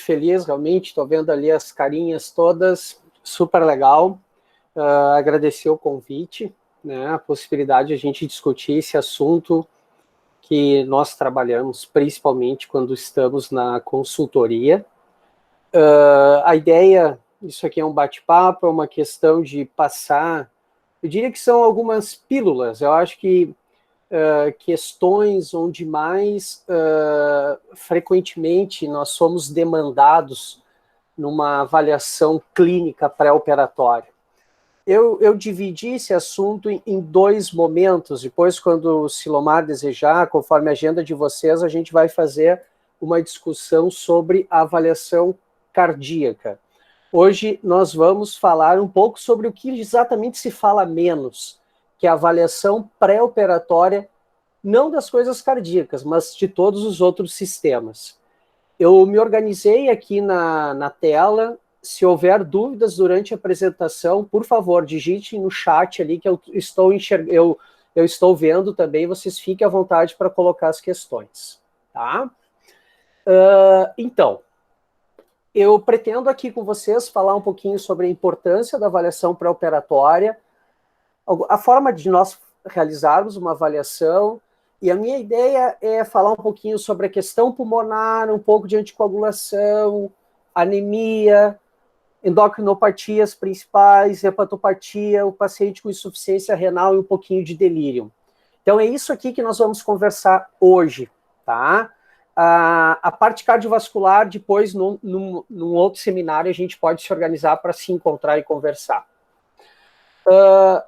feliz, realmente, estou vendo ali as carinhas todas, super legal. Agradecer o convite, né, a possibilidade de a gente discutir esse assunto que nós trabalhamos, principalmente quando estamos na consultoria. A ideia, isso aqui é um bate-papo, é uma questão de passar, eu diria que são algumas pílulas, eu acho que questões onde mais frequentemente nós somos demandados numa avaliação clínica pré-operatória. Eu dividi esse assunto em dois momentos. Depois, quando o Silomar desejar, conforme a agenda de vocês, a gente vai fazer uma discussão sobre a avaliação cardíaca. Hoje nós vamos falar um pouco sobre o que exatamente se fala menos, que é a avaliação pré-operatória, não das coisas cardíacas, mas de todos os outros sistemas. Eu me organizei aqui na tela. Se houver dúvidas durante a apresentação, por favor, digite no chat ali que eu estou vendo também, vocês fiquem à vontade para colocar as questões. Tá? Então, eu pretendo aqui com vocês falar um pouquinho sobre a importância da avaliação pré-operatória, a forma de nós realizarmos uma avaliação, e a minha ideia é falar um pouquinho sobre a questão pulmonar, um pouco de anticoagulação, anemia, endocrinopatias principais, hepatopatia, o paciente com insuficiência renal e um pouquinho de delírio. Então é isso aqui que nós vamos conversar hoje, tá? A parte cardiovascular, depois, num outro seminário, a gente pode se organizar para se encontrar e conversar.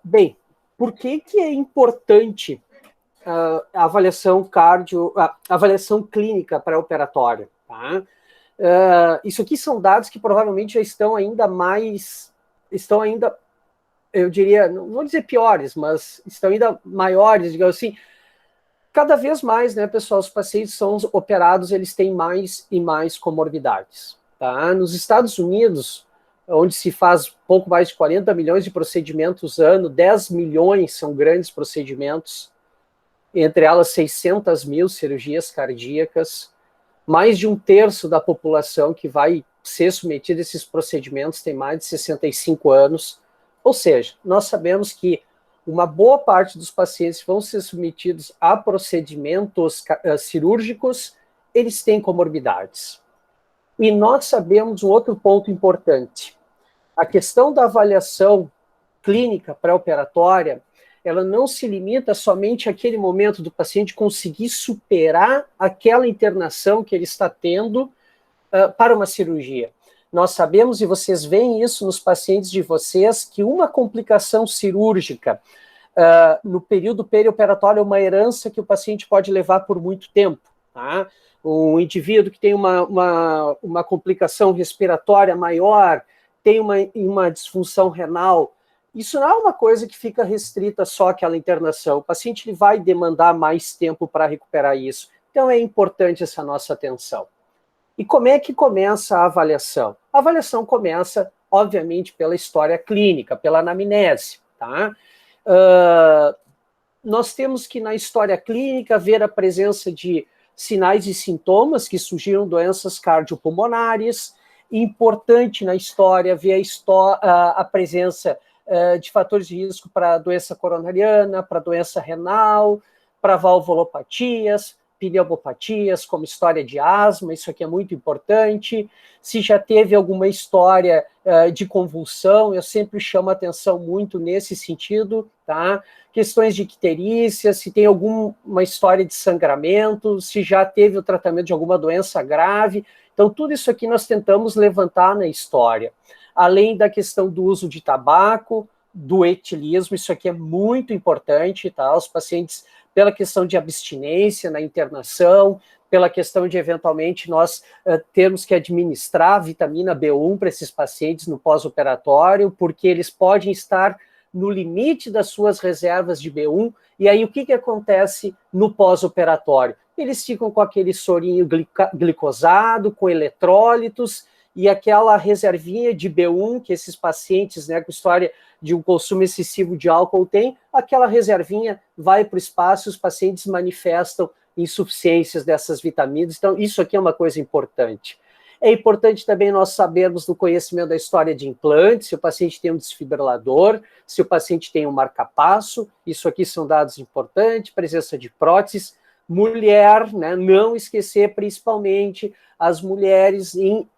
Bem, por que é importante a avaliação a avaliação clínica pré-operatória, tá? Isso aqui são dados que provavelmente já estão ainda, eu diria, não vou dizer piores, mas estão ainda maiores, digamos assim. Cada vez mais, né, pessoal, os pacientes são operados, eles têm mais e mais comorbidades, tá? Nos Estados Unidos, onde se faz pouco mais de 40 milhões de procedimentos ano, 10 milhões são grandes procedimentos, entre elas 600 mil cirurgias cardíacas. Mais de um terço da população que vai ser submetida a esses procedimentos tem mais de 65 anos. Ou seja, nós sabemos que uma boa parte dos pacientes que vão ser submetidos a procedimentos cirúrgicos, eles têm comorbidades. E nós sabemos um outro ponto importante. A questão da avaliação clínica pré-operatória, ela não se limita somente àquele momento do paciente conseguir superar aquela internação que ele está tendo para uma cirurgia. Nós sabemos, e vocês veem isso nos pacientes de vocês, que uma complicação cirúrgica no período perioperatório é uma herança que o paciente pode levar por muito tempo. Tá? Um indivíduo que tem uma complicação respiratória maior, tem uma disfunção renal, isso não é uma coisa que fica restrita só àquela internação. O paciente ele vai demandar mais tempo para recuperar isso. Então é importante essa nossa atenção. E como é que começa a avaliação? A avaliação começa, obviamente, pela história clínica, pela anamnese. Tá? Nós temos que, na história clínica, ver a presença de sinais e sintomas que surgiram doenças cardiopulmonares. Importante na história ver a presença de fatores de risco para doença coronariana, para doença renal, para valvulopatias, pneumopatias, como história de asma, isso aqui é muito importante. Se já teve alguma história de convulsão, eu sempre chamo a atenção muito nesse sentido, tá? Questões de icterícia, se tem alguma história de sangramento, se já teve o tratamento de alguma doença grave. Então, tudo isso aqui nós tentamos levantar na história. Além da questão do uso de tabaco, do etilismo, isso aqui é muito importante, tá? Os pacientes, pela questão de abstinência na internação, pela questão de, eventualmente, nós termos que administrar vitamina B1 para esses pacientes no pós-operatório, porque eles podem estar no limite das suas reservas de B1, e aí o que acontece no pós-operatório? Eles ficam com aquele sorinho glicosado, com eletrólitos, e aquela reservinha de B1 que esses pacientes, né, com história de um consumo excessivo de álcool têm, aquela reservinha vai para o espaço e os pacientes manifestam insuficiências dessas vitaminas. Então, isso aqui é uma coisa importante. É importante também nós sabermos do conhecimento da história de implante, se o paciente tem um desfibrilador, se o paciente tem um marcapasso, isso aqui são dados importantes, presença de próteses. Mulher, né, não esquecer principalmente as mulheres em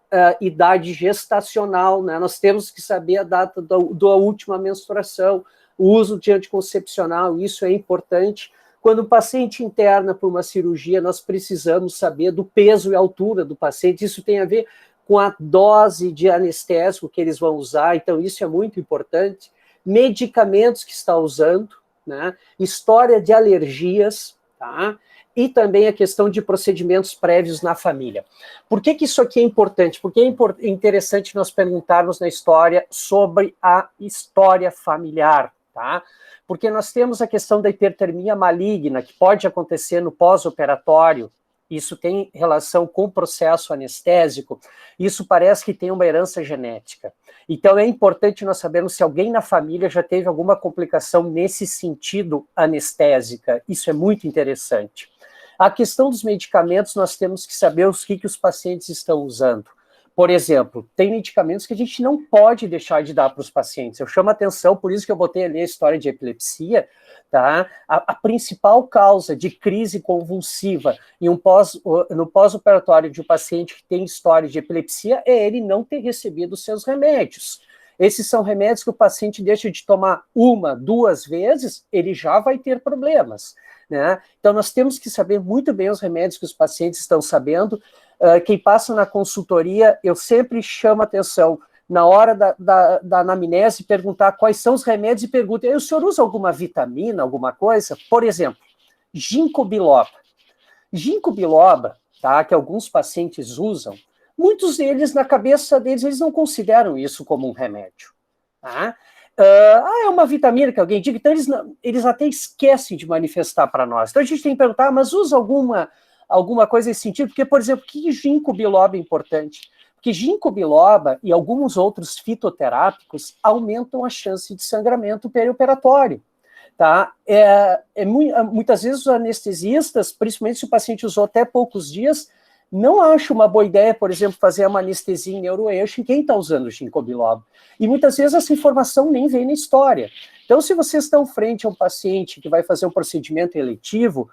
idade gestacional, né, nós temos que saber a data da última menstruação, o uso de anticoncepcional, isso é importante. Quando o paciente interna por uma cirurgia, nós precisamos saber do peso e altura do paciente, isso tem a ver com a dose de anestésico que eles vão usar, então isso é muito importante. Medicamentos que está usando, né, história de alergias, tá? E também a questão de procedimentos prévios na família. Por que isso aqui é importante? Porque é interessante nós perguntarmos na história sobre a história familiar, tá? Porque nós temos a questão da hipertermia maligna, que pode acontecer no pós-operatório, isso tem relação com o processo anestésico, isso parece que tem uma herança genética. Então é importante nós sabermos se alguém na família já teve alguma complicação nesse sentido anestésica, isso é muito interessante. A questão dos medicamentos, nós temos que saber os que os pacientes estão usando. Por exemplo, tem medicamentos que a gente não pode deixar de dar para os pacientes. Eu chamo a atenção, por isso que eu botei ali a história de epilepsia, tá? A principal causa de crise convulsiva no pós-operatório de um paciente que tem história de epilepsia é ele não ter recebido os seus remédios. Esses são remédios que o paciente deixa de tomar 1, 2 vezes, ele já vai ter problemas, né? Então, nós temos que saber muito bem os remédios que os pacientes estão sabendo. Quem passa na consultoria, eu sempre chamo atenção, na hora da anamnese, perguntar quais são os remédios e pergunta, o senhor usa alguma vitamina, alguma coisa? Por exemplo, ginkgo biloba. Ginkgo biloba, tá, que alguns pacientes usam, muitos deles, na cabeça deles, eles não consideram isso como um remédio. Tá? É uma vitamina que alguém diga, então eles até esquecem de manifestar para nós. Então a gente tem que perguntar, mas usa alguma coisa nesse sentido? Porque, por exemplo, que ginkgo biloba é importante? Porque ginkgo biloba e alguns outros fitoterápicos aumentam a chance de sangramento perioperatório. Tá? Muitas vezes os anestesistas, principalmente se o paciente usou até poucos dias, não acham uma boa ideia, por exemplo, fazer uma anestesia em neuroeixo em quem está usando ginkgo biloba. E muitas vezes essa informação nem vem na história. Então, se vocês estão frente a um paciente que vai fazer um procedimento eletivo,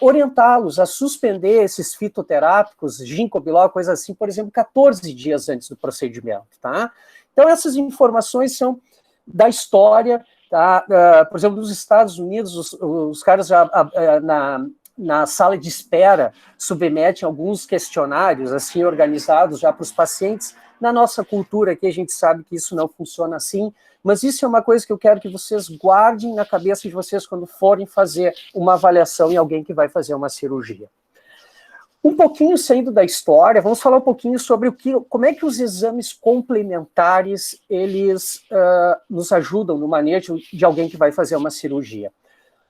orientá-los a suspender esses fitoterápicos, ginkgo biloba, coisa assim, por exemplo, 14 dias antes do procedimento, tá? Então, essas informações são da história, tá? Por exemplo, nos Estados Unidos, os caras já, na sala de espera, submetem alguns questionários, assim, organizados já para os pacientes. Na nossa cultura aqui, a gente sabe que isso não funciona assim, mas isso é uma coisa que eu quero que vocês guardem na cabeça de vocês quando forem fazer uma avaliação em alguém que vai fazer uma cirurgia. Um pouquinho saindo da história, vamos falar um pouquinho sobre como é que os exames complementares, eles nos ajudam no manejo de alguém que vai fazer uma cirurgia.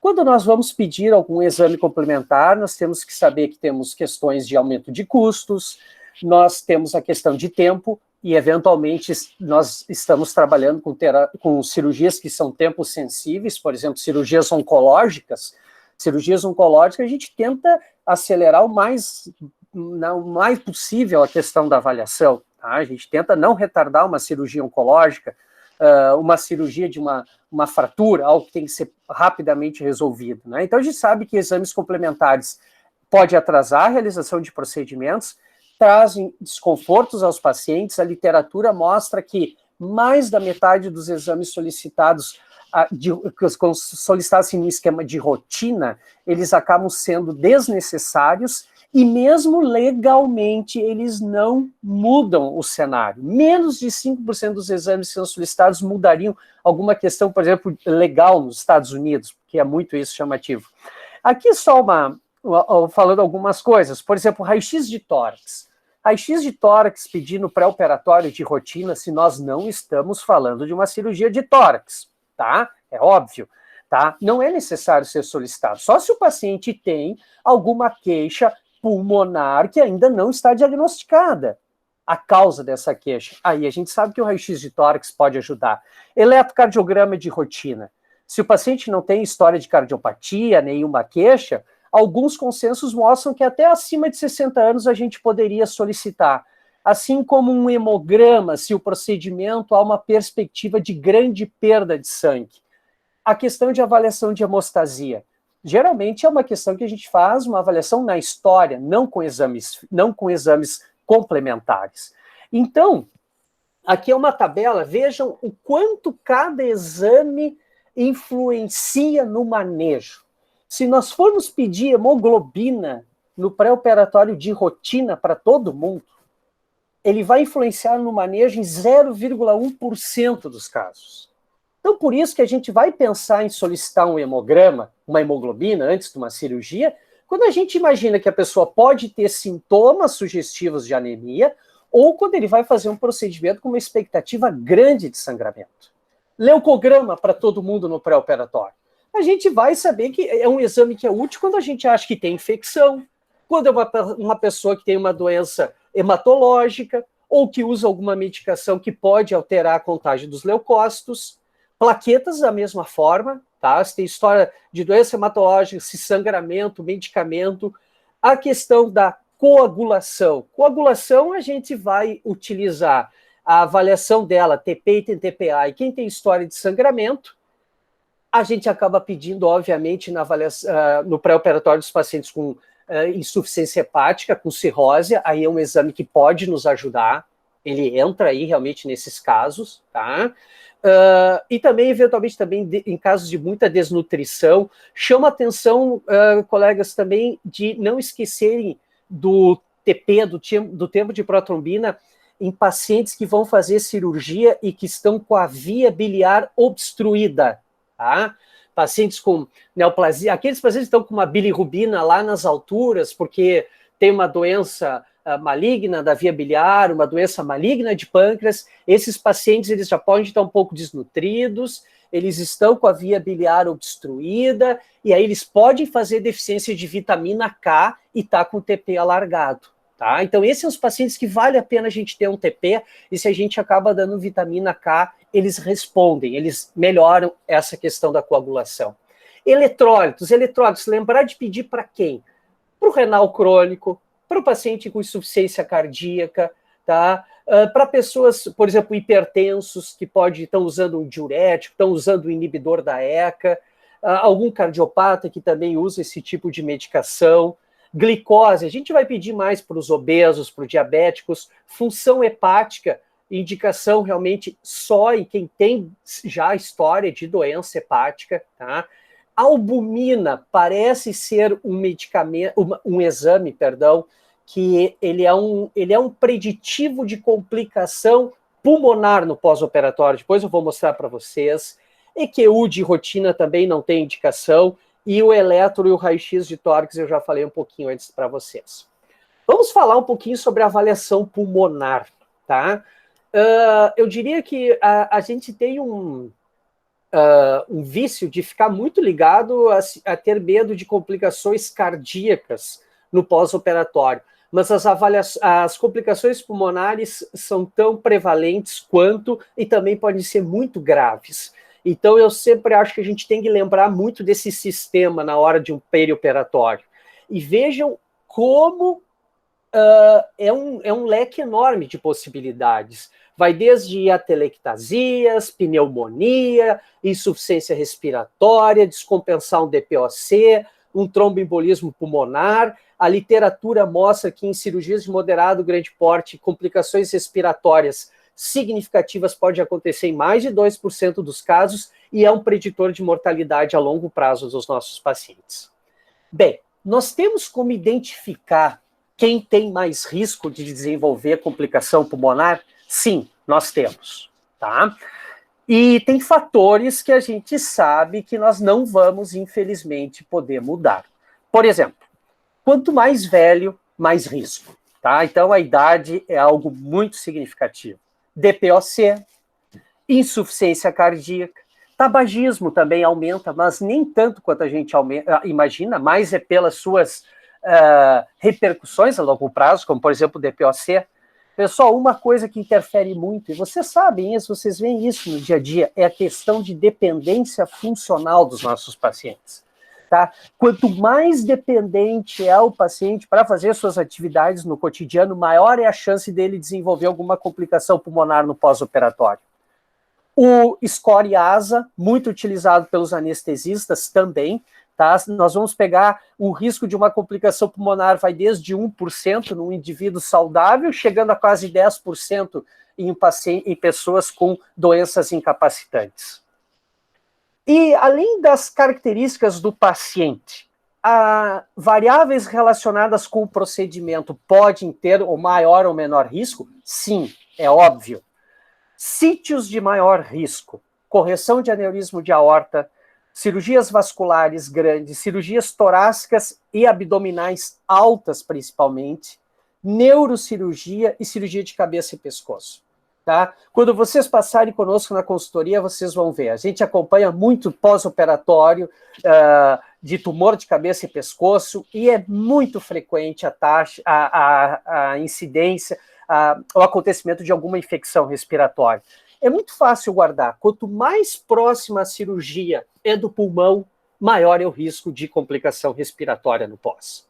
Quando nós vamos pedir algum exame complementar, nós temos que saber que temos questões de aumento de custos, nós temos a questão de tempo, e eventualmente nós estamos trabalhando com cirurgias que são tempo sensíveis, por exemplo, cirurgias oncológicas. Cirurgias oncológicas, a gente tenta acelerar o mais possível a questão da avaliação, tá? A gente tenta não retardar uma cirurgia oncológica, uma cirurgia de uma fratura, algo que tem que ser rapidamente resolvido, né? Então, a gente sabe que exames complementares podem atrasar a realização de procedimentos, trazem desconfortos aos pacientes. A literatura mostra que mais da metade dos exames solicitados, solicitados no esquema de rotina, eles acabam sendo desnecessários e mesmo legalmente eles não mudam o cenário. Menos de 5% dos exames que são solicitados mudariam alguma questão, por exemplo, legal nos Estados Unidos, que é muito isso chamativo. Aqui só falando algumas coisas, por exemplo, raio-x de tórax. Raio-x de tórax pedido no pré-operatório de rotina, se nós não estamos falando de uma cirurgia de tórax, tá? É óbvio, tá? Não é necessário ser solicitado, só se o paciente tem alguma queixa pulmonar que ainda não está diagnosticada, a causa dessa queixa. Aí a gente sabe que o raio-x de tórax pode ajudar. Eletrocardiograma de rotina. Se o paciente não tem história de cardiopatia, nenhuma queixa, alguns consensos mostram que até acima de 60 anos a gente poderia solicitar. assim como um hemograma, se o procedimento há uma perspectiva de grande perda de sangue. A questão de avaliação de hemostasia. Geralmente é uma questão que a gente faz uma avaliação na história, não com exames complementares. Então, aqui é uma tabela, vejam o quanto cada exame influencia no manejo. Se nós formos pedir hemoglobina no pré-operatório de rotina para todo mundo, ele vai influenciar no manejo em 0,1% dos casos. Então, por isso que a gente vai pensar em solicitar um hemograma, uma hemoglobina, antes de uma cirurgia, quando a gente imagina que a pessoa pode ter sintomas sugestivos de anemia, ou quando ele vai fazer um procedimento com uma expectativa grande de sangramento. Leucograma para todo mundo no pré-operatório. A gente vai saber que é um exame que é útil quando a gente acha que tem infecção, quando é uma pessoa que tem uma doença hematológica, ou que usa alguma medicação que pode alterar a contagem dos leucócitos. Plaquetas da mesma forma, tá? Se tem história de doença hematológica, se sangramento, medicamento. A questão da coagulação. Coagulação, a gente vai utilizar a avaliação dela, TP e TPA, e quem tem história de sangramento, a gente acaba pedindo, obviamente, na avaliação, no pré-operatório dos pacientes com insuficiência hepática, com cirrose, aí é um exame que pode nos ajudar, ele entra aí realmente nesses casos, tá? E também, eventualmente, também em casos de muita desnutrição, chama atenção, colegas, também de não esquecerem do TP, do tempo de protrombina, em pacientes que vão fazer cirurgia e que estão com a via biliar obstruída, tá? Pacientes com neoplasia, aqueles pacientes que estão com uma bilirrubina lá nas alturas, porque tem uma doença maligna da via biliar, uma doença maligna de pâncreas, esses pacientes eles já podem estar um pouco desnutridos, eles estão com a via biliar obstruída, e aí eles podem fazer deficiência de vitamina K e tá com o TP alargado. Tá? Então, esses são os pacientes que vale a pena a gente ter um TP, e se a gente acaba dando vitamina K, eles respondem, eles melhoram essa questão da coagulação. Eletrólitos, lembrar de pedir para quem? Para o renal crônico, para o paciente com insuficiência cardíaca, tá? Para pessoas, por exemplo, hipertensos, que estão usando um diurético, estão usando o inibidor da ECA, algum cardiopata que também usa esse tipo de medicação. Glicose, a gente vai pedir mais para os obesos, para os diabéticos. Função hepática, indicação realmente só em quem tem já história de doença hepática, tá? Albumina parece ser um medicamento, um exame, perdão, que ele é um preditivo de complicação pulmonar no pós-operatório. Depois eu vou mostrar para vocês. EQU de rotina também não tem indicação. E o eletro e o raio-x de tórax eu já falei um pouquinho antes para vocês. Vamos falar um pouquinho sobre a avaliação pulmonar, tá? Eu diria que a gente tem um vício de ficar muito ligado a ter medo de complicações cardíacas no pós-operatório, mas as complicações pulmonares são tão prevalentes quanto e também podem ser muito graves. Então, eu sempre acho que a gente tem que lembrar muito desse sistema na hora de um perioperatório. E vejam como é um leque enorme de possibilidades. Vai desde atelectasias, pneumonia, insuficiência respiratória, descompensar um DPOC, um tromboembolismo pulmonar. A literatura mostra que em cirurgias de moderado grande porte, complicações respiratórias significativas pode acontecer em mais de 2% dos casos e é um preditor de mortalidade a longo prazo dos nossos pacientes. Bem, nós temos como identificar quem tem mais risco de desenvolver complicação pulmonar? Sim, nós temos, tá? E tem fatores que a gente sabe que nós não vamos, infelizmente, poder mudar. Por exemplo, quanto mais velho, mais risco, tá? Então, a idade é algo muito significativo. DPOC, insuficiência cardíaca, tabagismo também aumenta, mas nem tanto quanto a gente imagina, mais é pelas suas repercussões a longo prazo, como, por exemplo, o DPOC. Pessoal, uma coisa que interfere muito, e vocês sabem isso, vocês veem isso no dia a dia, é a questão de dependência funcional dos nossos pacientes. tá? Quanto mais dependente é o paciente para fazer suas atividades no cotidiano, maior é a chance dele desenvolver alguma complicação pulmonar no pós-operatório. O score ASA, muito utilizado pelos anestesistas também, tá? Nós vamos pegar o risco de uma complicação pulmonar, vai desde 1% num indivíduo saudável, chegando a quase 10% em pessoas com doenças incapacitantes. E além das características do paciente, variáveis relacionadas com o procedimento podem ter o maior ou menor risco? Sim, é óbvio. Sítios de maior risco: correção de aneurisma de aorta, cirurgias vasculares grandes, cirurgias torácicas e abdominais altas, principalmente, neurocirurgia e cirurgia de cabeça e pescoço. Tá? Quando vocês passarem conosco na consultoria, vocês vão ver. A gente acompanha muito pós-operatório de tumor de cabeça e pescoço, e é muito frequente a incidência, o acontecimento de alguma infecção respiratória. É muito fácil guardar. Quanto mais próxima a cirurgia é do pulmão, maior é o risco de complicação respiratória no pós.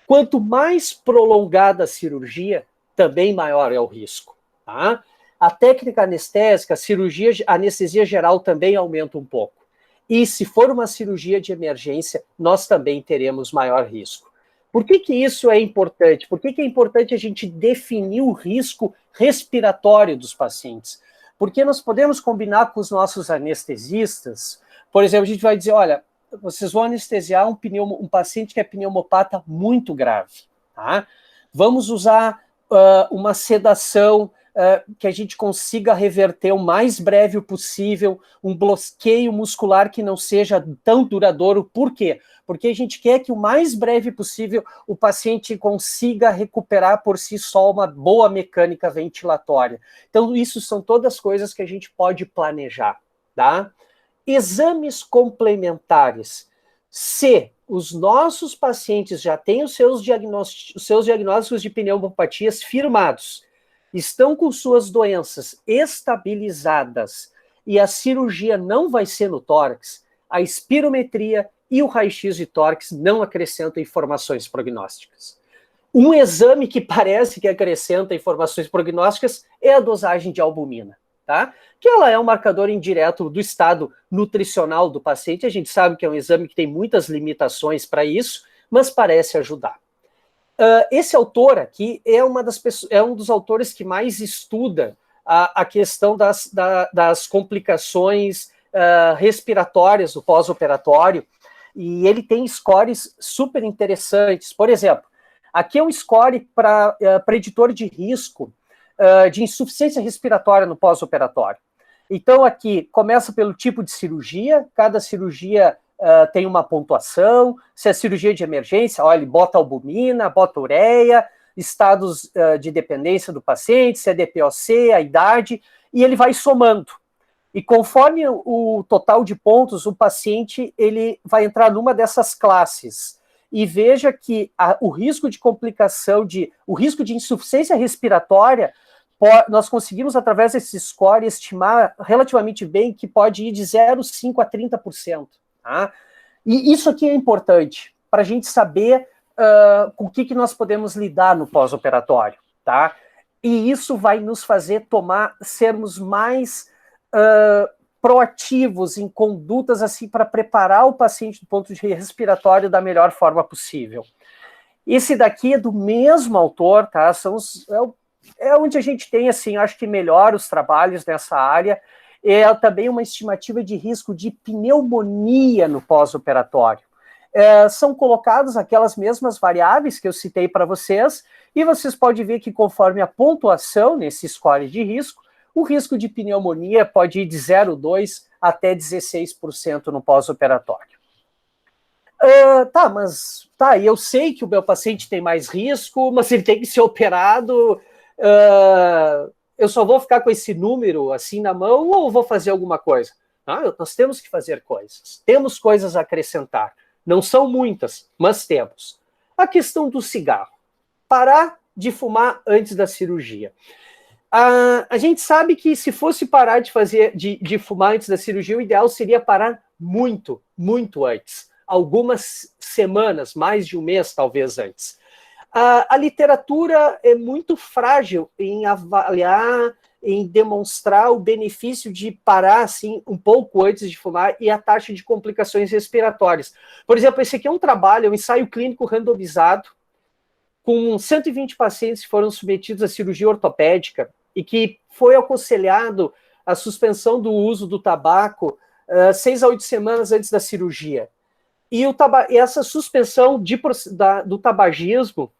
Quanto mais prolongada a cirurgia, também maior é o risco. Tá? A técnica anestésica, a anestesia geral também aumenta um pouco. E se for uma cirurgia de emergência, nós também teremos maior risco. Por que isso é importante? Por que é importante a gente definir o risco respiratório dos pacientes? Porque nós podemos combinar com os nossos anestesistas. Por exemplo, a gente vai dizer, olha, vocês vão anestesiar um paciente que é pneumopata muito grave. Tá? Vamos usar uma sedação que a gente consiga reverter o mais breve possível, um bloqueio muscular que não seja tão duradouro. Por quê? Porque a gente quer que o mais breve possível o paciente consiga recuperar por si só uma boa mecânica ventilatória. Então, isso são todas coisas que a gente pode planejar, tá? Exames complementares. Se os nossos pacientes já têm os seus diagnósticos de pneumopatias firmados, estão com suas doenças estabilizadas e a cirurgia não vai ser no tórax, a espirometria e o raio-x de tórax não acrescentam informações prognósticas. Um exame que parece que acrescenta informações prognósticas é a dosagem de albumina, tá? Que ela é um marcador indireto do estado nutricional do paciente. A gente sabe que é um exame que tem muitas limitações para isso, mas parece ajudar. Esse autor aqui é um dos autores que mais estuda a questão das complicações respiratórias do pós-operatório, e ele tem scores super interessantes. Por exemplo, aqui é um score para preditor de risco de insuficiência respiratória no pós-operatório. Então, aqui começa pelo tipo de cirurgia, cada cirurgia tem uma pontuação. Se é cirurgia de emergência, olha, ele bota albumina, bota ureia, estados de dependência do paciente, se é DPOC, a idade, e ele vai somando. E conforme o total de pontos, o paciente ele vai entrar numa dessas classes. E veja que o risco de complicação, o risco de insuficiência respiratória, nós conseguimos, através desse score, estimar relativamente bem que pode ir de 0,5% a 30%. Tá? E isso aqui é importante para a gente saber com o que nós podemos lidar no pós-operatório, tá? E isso vai nos fazer sermos mais proativos em condutas assim para preparar o paciente do ponto de vista respiratório da melhor forma possível. Esse daqui é do mesmo autor, tá? É onde a gente tem, assim, acho que melhor os trabalhos nessa área. É também uma estimativa de risco de pneumonia no pós-operatório. São colocadas aquelas mesmas variáveis que eu citei para vocês, e vocês podem ver que conforme a pontuação nesse score de risco, o risco de pneumonia pode ir de 0,2% até 16% no pós-operatório. Eu sei que o meu paciente tem mais risco, mas ele tem que ser operado. Eu só vou ficar com esse número assim na mão ou vou fazer alguma coisa? Nós temos que fazer coisas. Temos coisas a acrescentar. Não são muitas, mas temos. A questão do cigarro. Parar de fumar antes da cirurgia. A gente sabe que se fosse parar de fumar antes da cirurgia, o ideal seria parar muito, muito antes. algumas semanas, mais de um mês talvez antes. A literatura é muito frágil em avaliar, em demonstrar o benefício de parar assim um pouco antes de fumar e a taxa de complicações respiratórias. Por exemplo, esse aqui é um trabalho, é um ensaio clínico randomizado, com 120 pacientes que foram submetidos à cirurgia ortopédica e que foi aconselhado a suspensão do uso do tabaco 6 a 8 semanas antes da cirurgia. E essa suspensão do tabagismo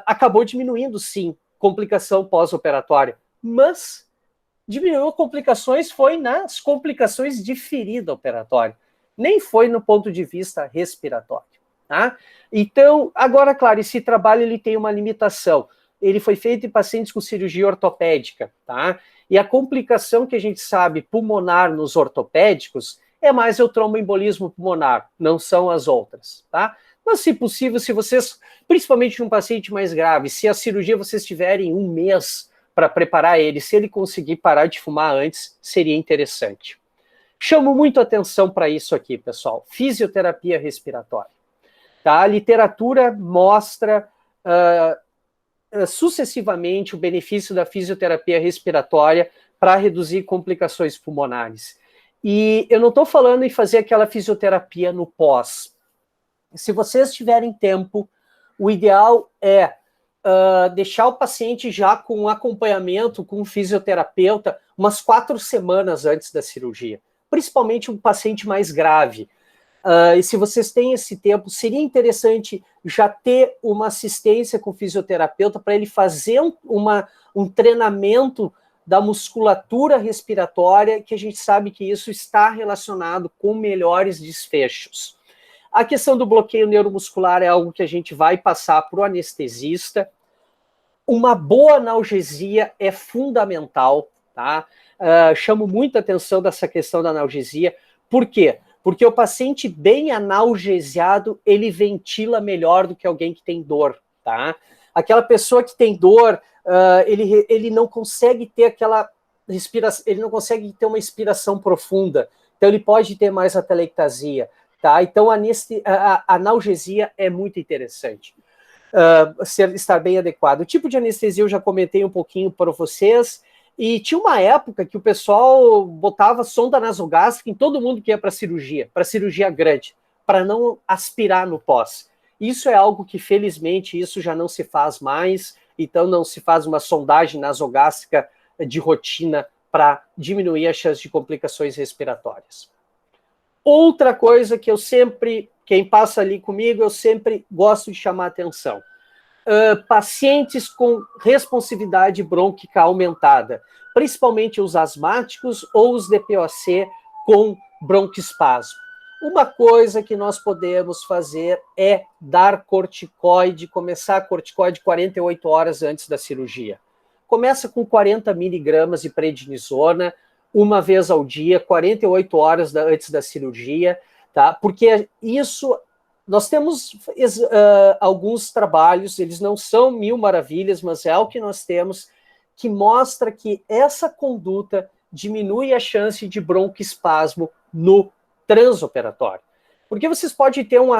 acabou diminuindo, sim, complicação pós-operatória. Mas diminuiu complicações foi nas complicações de ferida operatória. Nem foi no ponto de vista respiratório. Tá? Então, agora, claro, esse trabalho ele tem uma limitação. Ele foi feito em pacientes com cirurgia ortopédica, tá? E a complicação que a gente sabe pulmonar nos ortopédicos é mais o tromboembolismo pulmonar, não são as outras, tá? Mas, se possível, se vocês, principalmente num paciente mais grave, se a cirurgia vocês tiverem um mês para preparar ele, se ele conseguir parar de fumar antes, seria interessante. Chamo muito atenção para isso aqui, pessoal. Fisioterapia respiratória. Tá? A literatura mostra sucessivamente o benefício da fisioterapia respiratória para reduzir complicações pulmonares. E eu não estou falando em fazer aquela fisioterapia no pós. Se vocês tiverem tempo, o ideal é deixar o paciente já com um acompanhamento com um fisioterapeuta umas 4 semanas antes da cirurgia, principalmente um paciente mais grave. E se vocês têm esse tempo, seria interessante já ter uma assistência com o fisioterapeuta para ele fazer um treinamento da musculatura respiratória, que a gente sabe que isso está relacionado com melhores desfechos. A questão do bloqueio neuromuscular é algo que a gente vai passar para o anestesista. Uma boa analgesia é fundamental, tá? Chamo muita atenção dessa questão da analgesia. Por quê? Porque o paciente bem analgesiado, ele ventila melhor do que alguém que tem dor, tá? Aquela pessoa que tem dor, ele não consegue ter aquela respiração, ele não consegue ter uma inspiração profunda, então ele pode ter mais atelectasia. Tá? Então, a analgesia é muito interessante, estar bem adequado. O tipo de anestesia eu já comentei um pouquinho para vocês, e tinha uma época que o pessoal botava sonda nasogástrica em todo mundo que ia para cirurgia grande, para não aspirar no pós. Isso é algo que, felizmente, isso já não se faz mais, então não se faz uma sondagem nasogástrica de rotina para diminuir a chance de complicações respiratórias. Outra coisa que quem passa ali comigo, eu sempre gosto de chamar a atenção. Pacientes com responsividade brônquica aumentada, principalmente os asmáticos ou os DPOC com broncoespasmo. Uma coisa que nós podemos fazer é dar corticoide, começar corticoide 48 horas antes da cirurgia. Começa com 40 miligramas de prednisona, uma vez ao dia, 48 horas antes da cirurgia, tá? Porque isso, nós temos alguns trabalhos, eles não são mil maravilhas, mas é o que nós temos, que mostra que essa conduta diminui a chance de broncoespasmo no transoperatório. Porque vocês podem ter um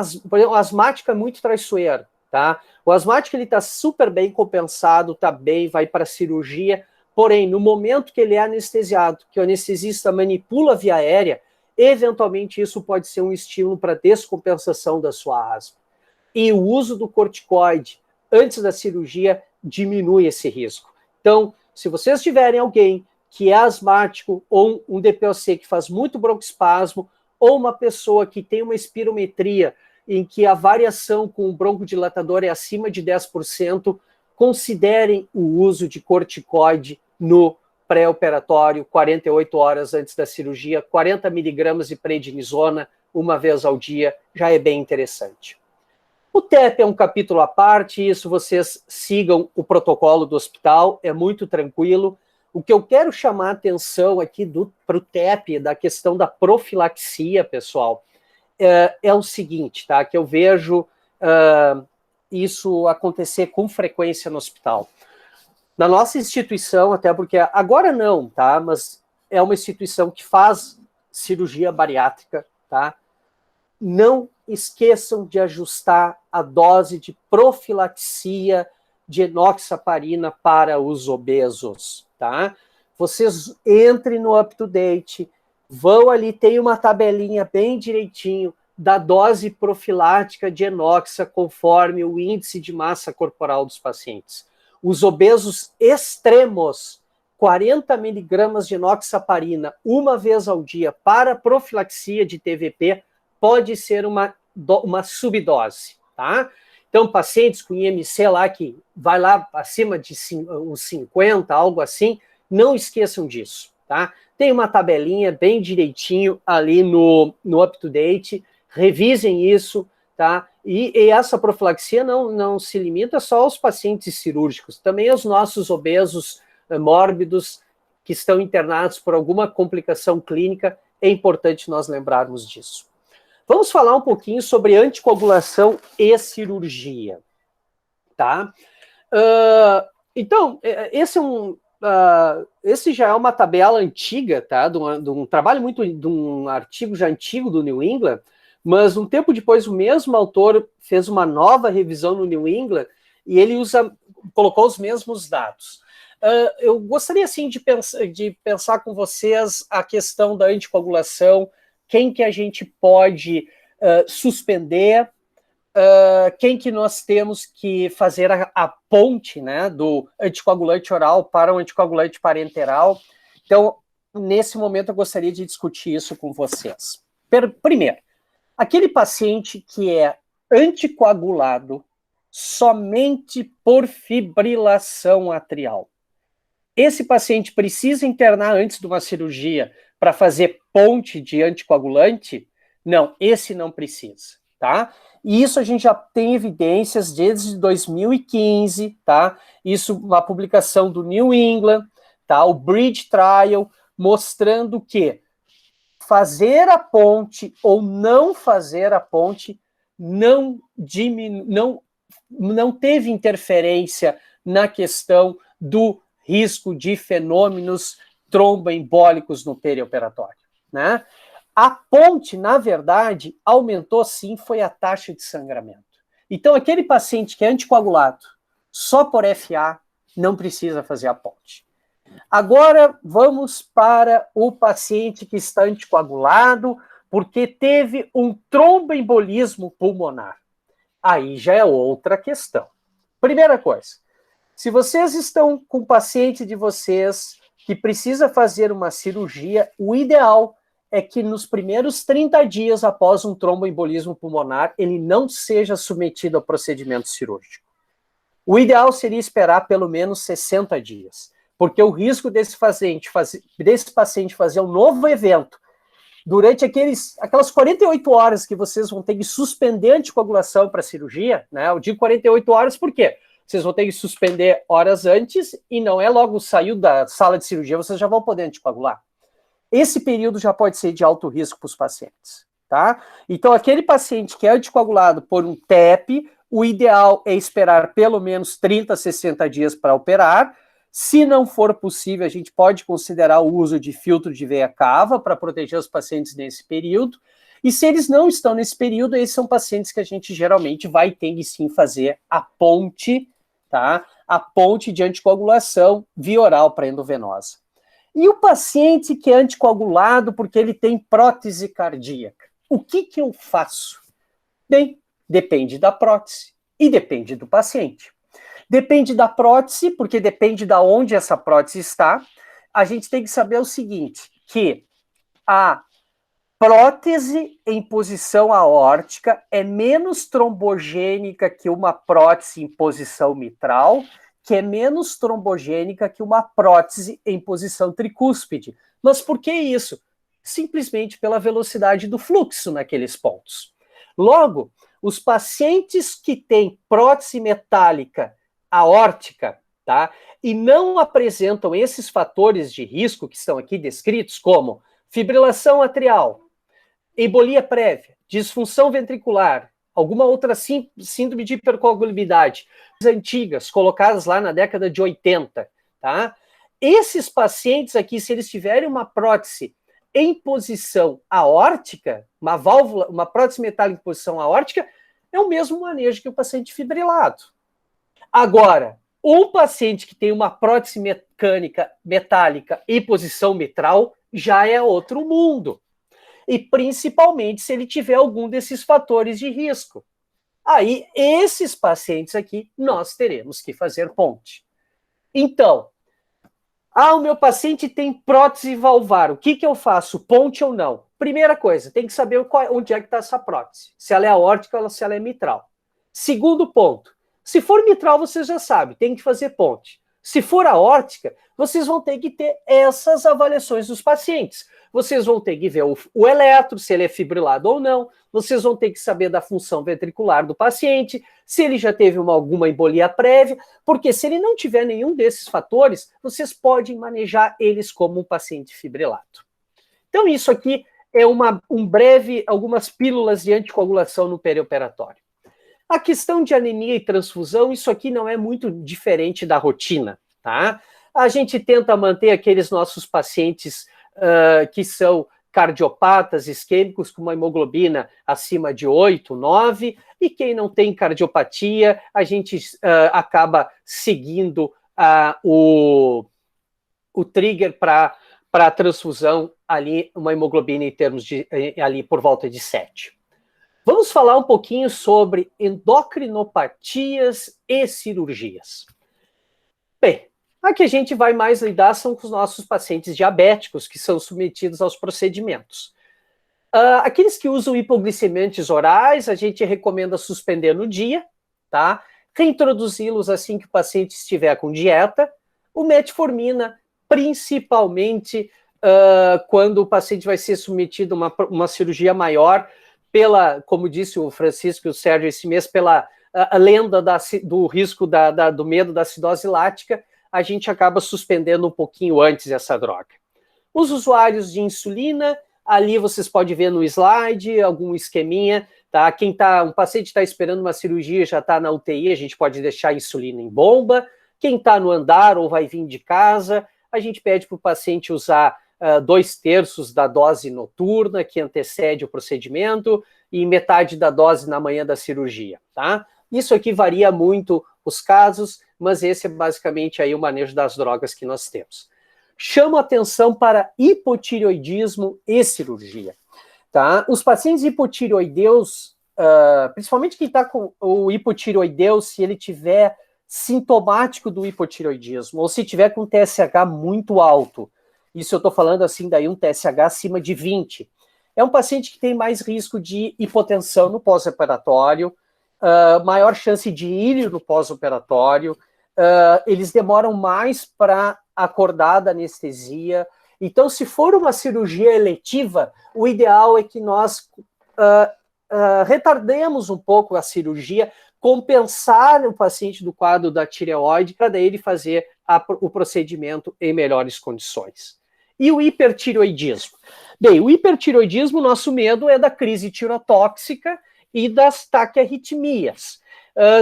asmático é muito traiçoeiro, tá? O asmático ele está super bem compensado, está bem, vai para a cirurgia. Porém, no momento que ele é anestesiado, que o anestesista manipula a via aérea, eventualmente isso pode ser um estímulo para descompensação da sua asma. E o uso do corticoide antes da cirurgia diminui esse risco. Então, se vocês tiverem alguém que é asmático ou um DPOC que faz muito broncoespasmo, ou uma pessoa que tem uma espirometria em que a variação com o broncodilatador é acima de 10%, considerem o uso de corticoide no pré-operatório, 48 horas antes da cirurgia, 40 miligramas de prednisona, uma vez ao dia, já é bem interessante. O TEP é um capítulo à parte, isso vocês sigam o protocolo do hospital, é muito tranquilo. O que eu quero chamar a atenção aqui para o TEP, da questão da profilaxia, pessoal, é o seguinte, tá? Que eu vejo isso acontecer com frequência no hospital. Na nossa instituição, até porque agora não, tá? Mas é uma instituição que faz cirurgia bariátrica, tá? não esqueçam de ajustar a dose de profilaxia de enoxaparina para os obesos, tá? Vocês entrem no UpToDate, vão ali, tem uma tabelinha bem direitinho da dose profilática de enoxa conforme o índice de massa corporal dos pacientes. Os obesos extremos, 40 miligramas de enoxaparina uma vez ao dia para profilaxia de TVP pode ser uma subdose, tá? Então, pacientes com IMC lá que vai lá acima de uns 50, algo assim, não esqueçam disso, tá? Tem uma tabelinha bem direitinho ali no UpToDate, revisem isso, tá? E essa profilaxia não se limita só aos pacientes cirúrgicos, também aos nossos obesos mórbidos que estão internados por alguma complicação clínica, é importante nós lembrarmos disso. Vamos falar um pouquinho sobre anticoagulação e cirurgia, tá? Então, esse já é uma tabela antiga, tá? De um trabalho de um artigo já antigo do New England, mas um tempo depois o mesmo autor fez uma nova revisão no New England e ele colocou os mesmos dados. Eu gostaria, assim, de pensar com vocês a questão da anticoagulação, quem que a gente pode suspender, quem que nós temos que fazer a ponte, né, do anticoagulante oral para o anticoagulante parenteral. Então, nesse momento, eu gostaria de discutir isso com vocês. Primeiro, aquele paciente que é anticoagulado somente por fibrilação atrial. Esse paciente precisa internar antes de uma cirurgia para fazer ponte de anticoagulante? Não, esse não precisa, tá? E isso a gente já tem evidências desde 2015, tá? Isso, uma publicação do New England, tá? O Bridge Trial, mostrando que fazer a ponte ou não fazer a ponte não teve interferência na questão do risco de fenômenos tromboembólicos no perioperatório, né? A ponte, na verdade, aumentou sim, foi a taxa de sangramento. Então, aquele paciente que é anticoagulado só por FA não precisa fazer a ponte. Agora, vamos para o paciente que está anticoagulado porque teve um tromboembolismo pulmonar. Aí já é outra questão. Primeira coisa, se vocês estão com o paciente de vocês que precisa fazer uma cirurgia, o ideal é que nos primeiros 30 dias após um tromboembolismo pulmonar, ele não seja submetido ao procedimento cirúrgico. O ideal seria esperar pelo menos 60 dias, porque o risco desse paciente fazer um novo evento durante aquelas 48 horas que vocês vão ter que suspender a anticoagulação para a cirurgia, né? Eu digo 48 horas por quê? Vocês vão ter que suspender horas antes e não é logo saiu da sala de cirurgia, vocês já vão poder anticoagular. Esse período já pode ser de alto risco para os pacientes, tá? Então, aquele paciente que é anticoagulado por um TEP, o ideal é esperar pelo menos 30 a 60 dias para operar. Se não for possível, a gente pode considerar o uso de filtro de veia cava para proteger os pacientes nesse período. E se eles não estão nesse período, esses são pacientes que a gente geralmente vai ter que sim fazer a ponte, tá? A ponte de anticoagulação via oral para endovenosa. E o paciente que é anticoagulado porque ele tem prótese cardíaca, o que eu faço? Bem, depende da prótese e depende do paciente. Depende da prótese, porque depende de onde essa prótese está. A gente tem que saber o seguinte, que a prótese em posição aórtica é menos trombogênica que uma prótese em posição mitral, que é menos trombogênica que uma prótese em posição tricúspide. Mas por que isso? Simplesmente pela velocidade do fluxo naqueles pontos. Logo, os pacientes que têm prótese metálica aórtica, tá, e não apresentam esses fatores de risco que estão aqui descritos, como fibrilação atrial, embolia prévia, disfunção ventricular, alguma outra síndrome de hipercoagulabilidade, antigas, colocadas lá na década de 80, tá? Esses pacientes aqui, se eles tiverem uma prótese em posição aórtica, uma válvula, uma prótese metálica em posição aórtica, é o mesmo manejo que o paciente fibrilado. Agora, um paciente que tem uma prótese mecânica metálica em posição mitral já é outro mundo. E principalmente se ele tiver algum desses fatores de risco. Aí, esses pacientes aqui, nós teremos que fazer ponte. Então, o meu paciente tem prótese valvar, o que eu faço? Ponte ou não? Primeira coisa, tem que saber onde é que está essa prótese. Se ela é aórtica ou se ela é mitral. Segundo ponto, se for mitral, vocês já sabem, tem que fazer ponte. Se for aórtica, vocês vão ter que ter essas avaliações dos pacientes. Vocês vão ter que ver o eletro, se ele é fibrilado ou não. Vocês vão ter que saber da função ventricular do paciente, se ele já teve alguma embolia prévia, porque se ele não tiver nenhum desses fatores, vocês podem manejar eles como um paciente fibrilado. Então, isso aqui é algumas pílulas de anticoagulação no perioperatório. A questão de anemia e transfusão, isso aqui não é muito diferente da rotina, tá? A gente tenta manter aqueles nossos pacientes que são cardiopatas isquêmicos com uma hemoglobina acima de 8, 9, e quem não tem cardiopatia, a gente acaba seguindo o trigger para a transfusão ali, uma hemoglobina em termos de ali por volta de 7. Vamos falar um pouquinho sobre endocrinopatias e cirurgias. Bem, aqui a gente vai mais lidar são com os nossos pacientes diabéticos que são submetidos aos procedimentos. Aqueles que usam hipoglicemiantes orais, a gente recomenda suspender no dia, tá? Reintroduzi-los assim que o paciente estiver com dieta. O metformina, principalmente quando o paciente vai ser submetido a uma cirurgia maior, como disse o Francisco e o Sérgio esse mês, pela lenda do risco do medo da acidose lática, a gente acaba suspendendo um pouquinho antes essa droga. Os usuários de insulina, ali vocês podem ver no slide, algum esqueminha, tá? Um paciente está esperando uma cirurgia, já está na UTI, a gente pode deixar a insulina em bomba. Quem está no andar ou vai vir de casa, a gente pede para o paciente usar 2/3 da dose noturna, que antecede o procedimento, e metade da dose na manhã da cirurgia, tá? Isso aqui varia muito os casos, mas esse é basicamente aí o manejo das drogas que nós temos. Chamo atenção para hipotireoidismo e cirurgia, tá? Os pacientes hipotireoideus, principalmente quem está com o hipotireoideu, se ele tiver sintomático do hipotireoidismo, ou se tiver com TSH muito alto, isso eu estou falando assim, daí um TSH acima de 20, é um paciente que tem mais risco de hipotensão no pós-operatório, maior chance de ílio no pós-operatório, eles demoram mais para acordar da anestesia. Então, se for uma cirurgia eletiva, o ideal é que nós retardemos um pouco a cirurgia, compensar o paciente do quadro da tireoide, para daí ele fazer o procedimento em melhores condições. E o hipertireoidismo? Bem, o hipertireoidismo, nosso medo é da crise tirotóxica e das taquiarritmias.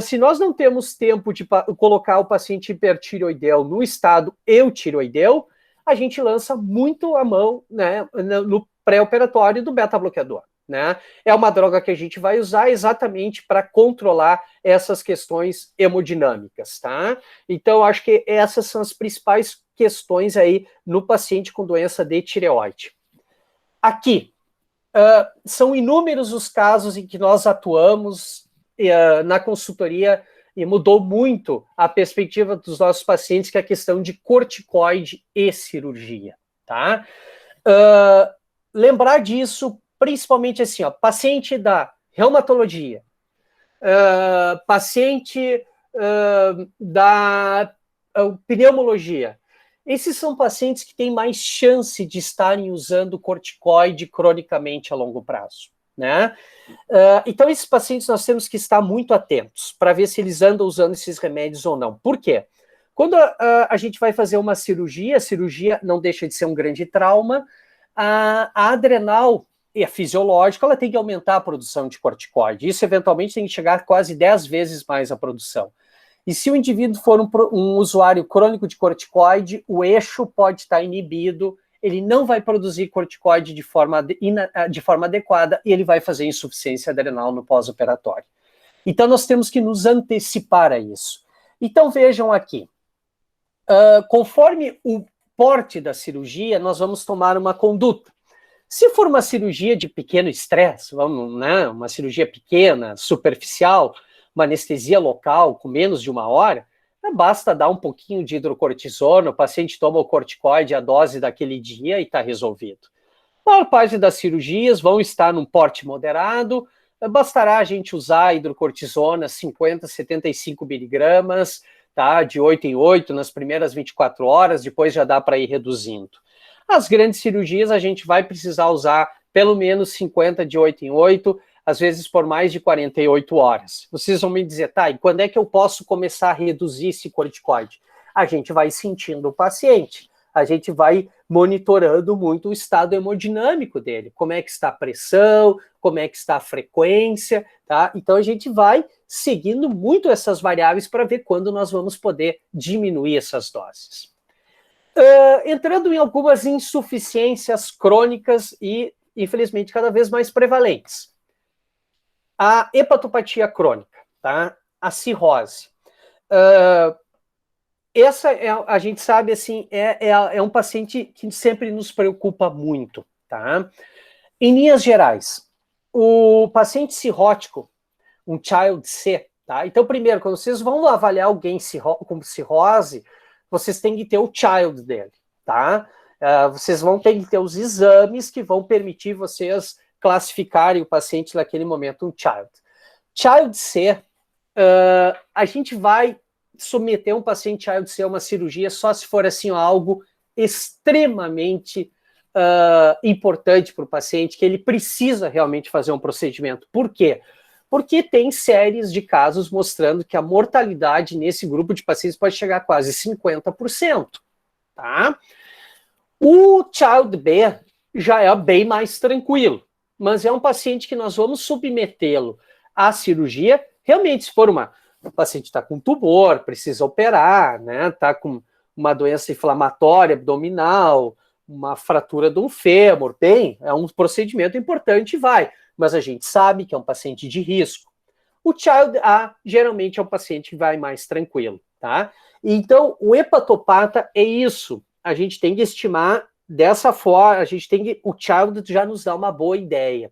Se nós não temos tempo de colocar o paciente hipertireoideu no estado eutireoideu, a gente lança muito a mão, né, no pré-operatório do beta-bloqueador, né? É uma droga que a gente vai usar exatamente para controlar essas questões hemodinâmicas, tá? Então, acho que essas são as principais questões aí no paciente com doença de tireoide. Aqui, são inúmeros os casos em que nós atuamos na consultoria e mudou muito a perspectiva dos nossos pacientes, que é a questão de corticoide e cirurgia, tá? Lembrar disso, principalmente assim, ó, paciente da reumatologia, paciente da pneumologia, esses são pacientes que têm mais chance de estarem usando corticoide cronicamente a longo prazo, né? Então, esses pacientes nós temos que estar muito atentos para ver se eles andam usando esses remédios ou não. Por quê? Quando a gente vai fazer uma cirurgia, a cirurgia não deixa de ser um grande trauma, a adrenal e a fisiológica, ela tem que aumentar a produção de corticoide. Isso, eventualmente, tem que chegar quase 10 vezes mais a produção. E se o indivíduo for um usuário crônico de corticoide, o eixo pode estar inibido ele não vai produzir corticoide de forma adequada e ele vai fazer insuficiência adrenal no pós-operatório. Então, nós temos que nos antecipar a isso. Então, vejam aqui. Conforme o porte da cirurgia, nós vamos tomar uma conduta. Se for uma cirurgia de pequeno estresse, uma cirurgia pequena, superficial, uma anestesia local com menos de 1 hora, basta dar um pouquinho de hidrocortisona, o paciente toma o corticoide, a dose daquele dia e está resolvido. A maior parte das cirurgias vão estar num porte moderado, bastará a gente usar hidrocortisona 50, 75 miligramas, tá, de 8 em 8 nas primeiras 24 horas, depois já dá para ir reduzindo. As grandes cirurgias a gente vai precisar usar pelo menos 50 de 8 em 8, às vezes por mais de 48 horas. Vocês vão me dizer, tá, e quando é que eu posso começar a reduzir esse corticoide? A gente vai sentindo o paciente, a gente vai monitorando muito o estado hemodinâmico dele, como é que está a pressão, como é que está a frequência, tá? Então a gente vai seguindo muito essas variáveis para ver quando nós vamos poder diminuir essas doses. Entrando em algumas insuficiências crônicas e, infelizmente, cada vez mais prevalentes. A hepatopatia crônica, tá? A cirrose. Essa, a gente sabe, assim, é um paciente que sempre nos preocupa muito, tá? Em linhas gerais, o paciente cirrótico, um Child C, tá? Então, primeiro, quando vocês vão avaliar alguém com cirrose, vocês têm que ter o Child dele, tá? Vocês vão ter que ter os exames que vão permitir vocês classificarem o paciente naquele momento um Child. Child C, a gente vai submeter um paciente Child C a uma cirurgia só se for assim algo extremamente importante para o paciente, que ele precisa realmente fazer um procedimento. Por quê? Porque tem séries de casos mostrando que a mortalidade nesse grupo de pacientes pode chegar a quase 50%. Tá? O Child B já é bem mais tranquilo, mas é um paciente que nós vamos submetê-lo à cirurgia. Realmente, se for o paciente está com tumor, precisa operar, né? Está com uma doença inflamatória abdominal, uma fratura de um fêmur, bem, é um procedimento importante e vai. Mas a gente sabe que é um paciente de risco. O Child A, geralmente, é um paciente que vai mais tranquilo, tá? Então, o hepatopata é isso. A gente tem que estimar dessa forma, o Child já nos dá uma boa ideia.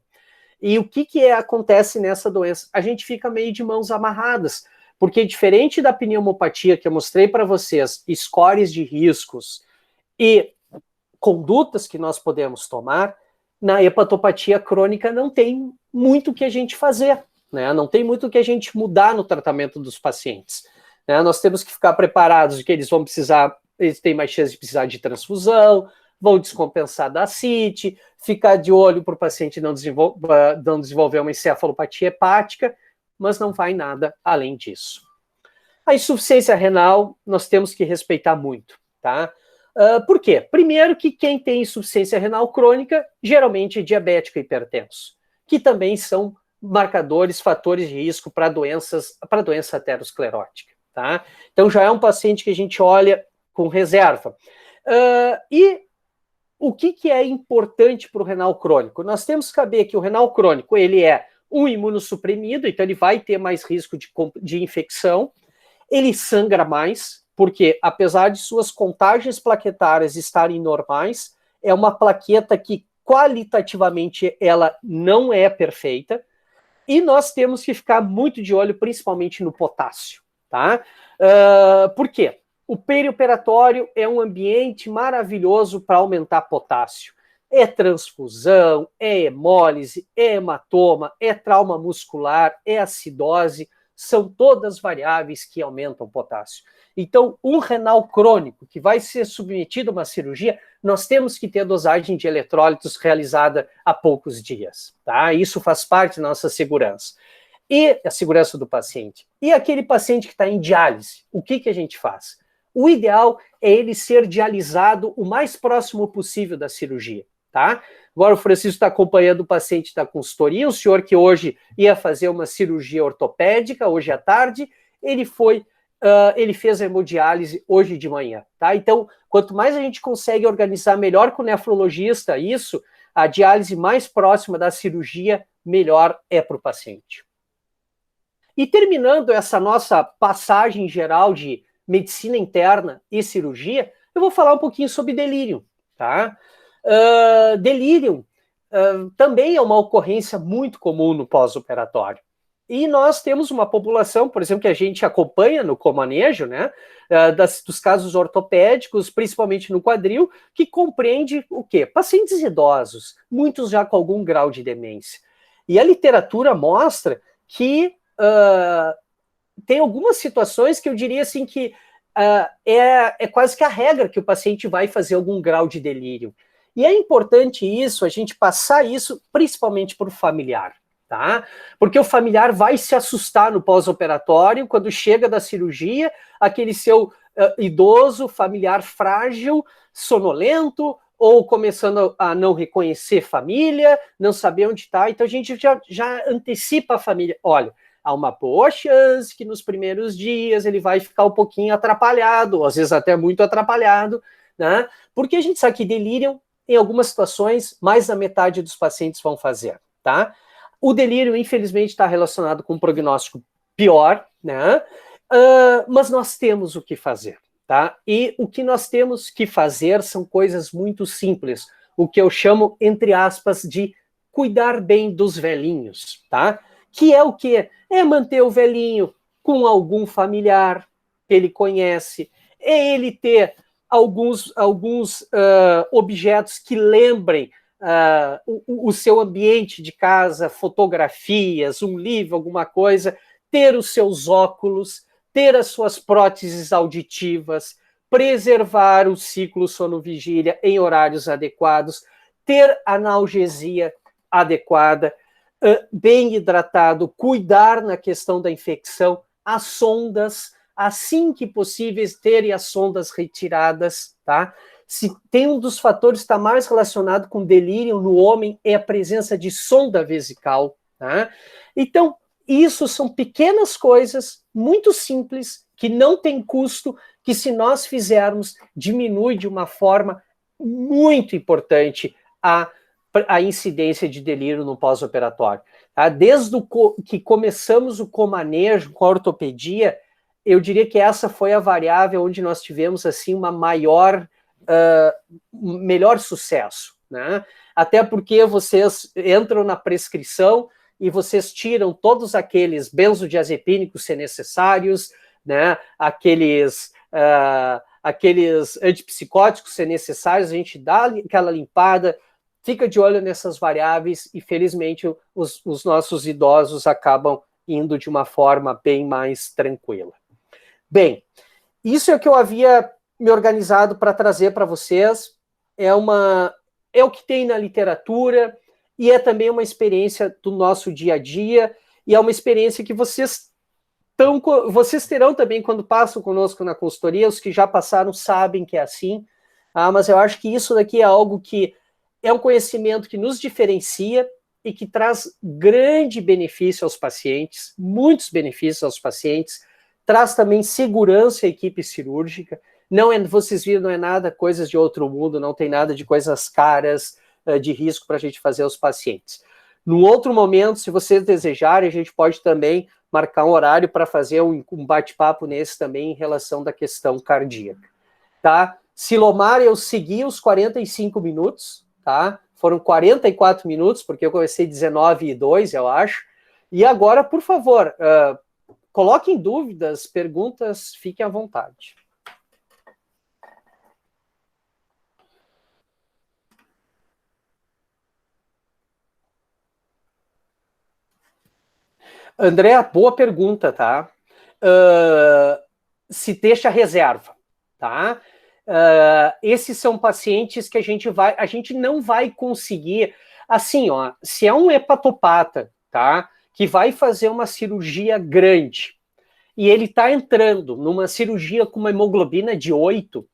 E o que acontece nessa doença? A gente fica meio de mãos amarradas, porque diferente da pneumopatia que eu mostrei para vocês, scores de riscos e condutas que nós podemos tomar, na hepatopatia crônica não tem muito o que a gente fazer, né? Não tem muito o que a gente mudar no tratamento dos pacientes, né? Nós temos que ficar preparados de que eles têm mais chance de precisar de transfusão, vão descompensar da ascite, ficar de olho para o paciente não desenvolver uma encefalopatia hepática, mas não vai nada além disso. A insuficiência renal, nós temos que respeitar muito, tá? Por quê? Primeiro que quem tem insuficiência renal crônica, geralmente é diabético e hipertenso, que também são marcadores, fatores de risco para doença aterosclerótica, tá? Então já é um paciente que a gente olha com reserva. E o que é importante para o renal crônico? Nós temos que saber que o renal crônico, ele é um imunossuprimido, então ele vai ter mais risco de infecção, ele sangra mais, porque apesar de suas contagens plaquetárias estarem normais, é uma plaqueta que qualitativamente ela não é perfeita, e nós temos que ficar muito de olho, principalmente no potássio, tá? Por quê? O perioperatório é um ambiente maravilhoso para aumentar potássio. É transfusão, é hemólise, é hematoma, é trauma muscular, é acidose, são todas variáveis que aumentam o potássio. Então, um renal crônico que vai ser submetido a uma cirurgia, nós temos que ter dosagem de eletrólitos realizada há poucos dias, tá? Isso faz parte da nossa segurança. E a segurança do paciente. E aquele paciente que está em diálise, o que a gente faz? O ideal é ele ser dialisado o mais próximo possível da cirurgia, tá? Agora o Francisco está acompanhando o paciente da consultoria, um senhor que hoje ia fazer uma cirurgia ortopédica, hoje à tarde, ele foi ele fez a hemodiálise hoje de manhã, tá? Então, quanto mais a gente consegue organizar melhor com o nefrologista isso, a diálise mais próxima da cirurgia, melhor é para o paciente. E terminando essa nossa passagem geral de medicina interna e cirurgia, eu vou falar um pouquinho sobre delírio, tá? Delírio também é uma ocorrência muito comum no pós-operatório. E nós temos uma população, por exemplo, que a gente acompanha no comanejo, né, dos casos ortopédicos, principalmente no quadril, que compreende o quê? Pacientes idosos, muitos já com algum grau de demência. E a literatura mostra que tem algumas situações que eu diria assim que é quase que a regra que o paciente vai fazer algum grau de delírio. E é importante isso, a gente passar isso principalmente para o familiar, tá? Porque o familiar vai se assustar no pós-operatório, quando chega da cirurgia, aquele seu idoso, familiar frágil, sonolento, ou começando a não reconhecer família, não saber onde está. Então a gente já antecipa a família. Olha, há uma boa chance que nos primeiros dias ele vai ficar um pouquinho atrapalhado, às vezes até muito atrapalhado, né? Porque a gente sabe que delírio, em algumas situações, mais da metade dos pacientes vão fazer, tá? O delírio, infelizmente, está relacionado com um prognóstico pior, né? Mas nós temos o que fazer, tá? E o que nós temos que fazer são coisas muito simples, o que eu chamo, entre aspas, de cuidar bem dos velhinhos, tá? Que é o quê? É manter o velhinho com algum familiar que ele conhece, é ele ter alguns objetos que lembrem o seu ambiente de casa, fotografias, um livro, alguma coisa, ter os seus óculos, ter as suas próteses auditivas, preservar o ciclo sono-vigília em horários adequados, ter analgesia adequada, bem hidratado, cuidar na questão da infecção, as sondas, assim que possíveis, terem as sondas retiradas, tá? Se tem um dos fatores que está mais relacionado com delírio no homem é a presença de sonda vesical, tá? Então, isso são pequenas coisas muito simples, que não tem custo, que se nós fizermos, diminui de uma forma muito importante a incidência de delírio no pós-operatório. Tá? Desde que começamos o comanejo com a ortopedia, eu diria que essa foi a variável onde nós tivemos assim uma melhor sucesso, né? Até porque vocês entram na prescrição e vocês tiram todos aqueles benzodiazepínicos se necessários, né? Aqueles antipsicóticos se necessários, a gente dá aquela limpada, fica de olho nessas variáveis e felizmente os nossos idosos acabam indo de uma forma bem mais tranquila. Bem, isso é o que eu havia me organizado para trazer para vocês. É o que tem na literatura e é também uma experiência do nosso dia a dia e é uma experiência que vocês terão também quando passam conosco na consultoria. Os que já passaram sabem que é assim, mas eu acho que isso daqui é algo que é um conhecimento que nos diferencia e que traz grande benefício aos pacientes, muitos benefícios aos pacientes, traz também segurança à equipe cirúrgica. Vocês viram, não é nada coisas de outro mundo, não tem nada de coisas caras, de risco para a gente fazer aos pacientes. Num outro momento, se vocês desejarem, a gente pode também marcar um horário para fazer um bate-papo nesse também em relação da questão cardíaca. Tá? Silomar, eu segui os 45 minutos, tá? Foram 44 minutos, porque eu comecei 19:02, eu acho. E agora, por favor, coloquem dúvidas, perguntas, fiquem à vontade. André, boa pergunta, tá? Se deixa reserva, tá? Esses são pacientes que a gente não vai conseguir, assim, ó, se é um hepatopata, tá? Que vai fazer uma cirurgia grande e ele tá entrando numa cirurgia com uma hemoglobina de 8,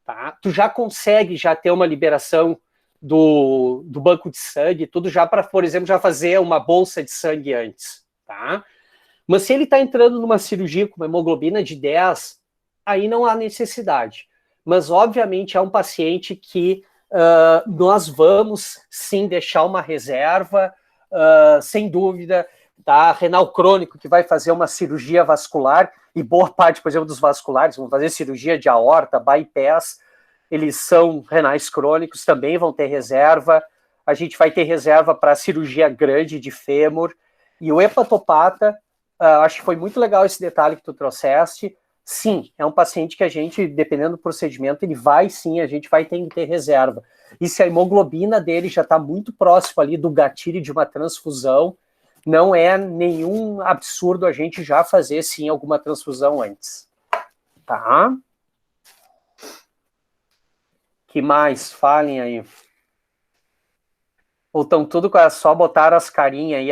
tá? Tu já consegue ter uma liberação do banco de sangue, tudo já para, por exemplo, já fazer uma bolsa de sangue antes, tá? Mas se ele está entrando numa cirurgia com uma hemoglobina de 10, aí não há necessidade. Mas, obviamente, é um paciente que nós vamos, sim, deixar uma reserva, sem dúvida, tá? Renal crônico, que vai fazer uma cirurgia vascular, e boa parte, por exemplo, dos vasculares, vão fazer cirurgia de aorta, bypass, eles são renais crônicos, também vão ter reserva. A gente vai ter reserva para cirurgia grande de fêmur. E o hepatopata, acho que foi muito legal esse detalhe que tu trouxeste. Sim, é um paciente que a gente, dependendo do procedimento, ele vai sim, a gente vai ter que ter reserva. E se a hemoglobina dele já está muito próximo ali do gatilho de uma transfusão, não é nenhum absurdo a gente já fazer sim alguma transfusão antes. Tá? Que mais? Falem aí. Ou estão tudo com só botar as carinhas aí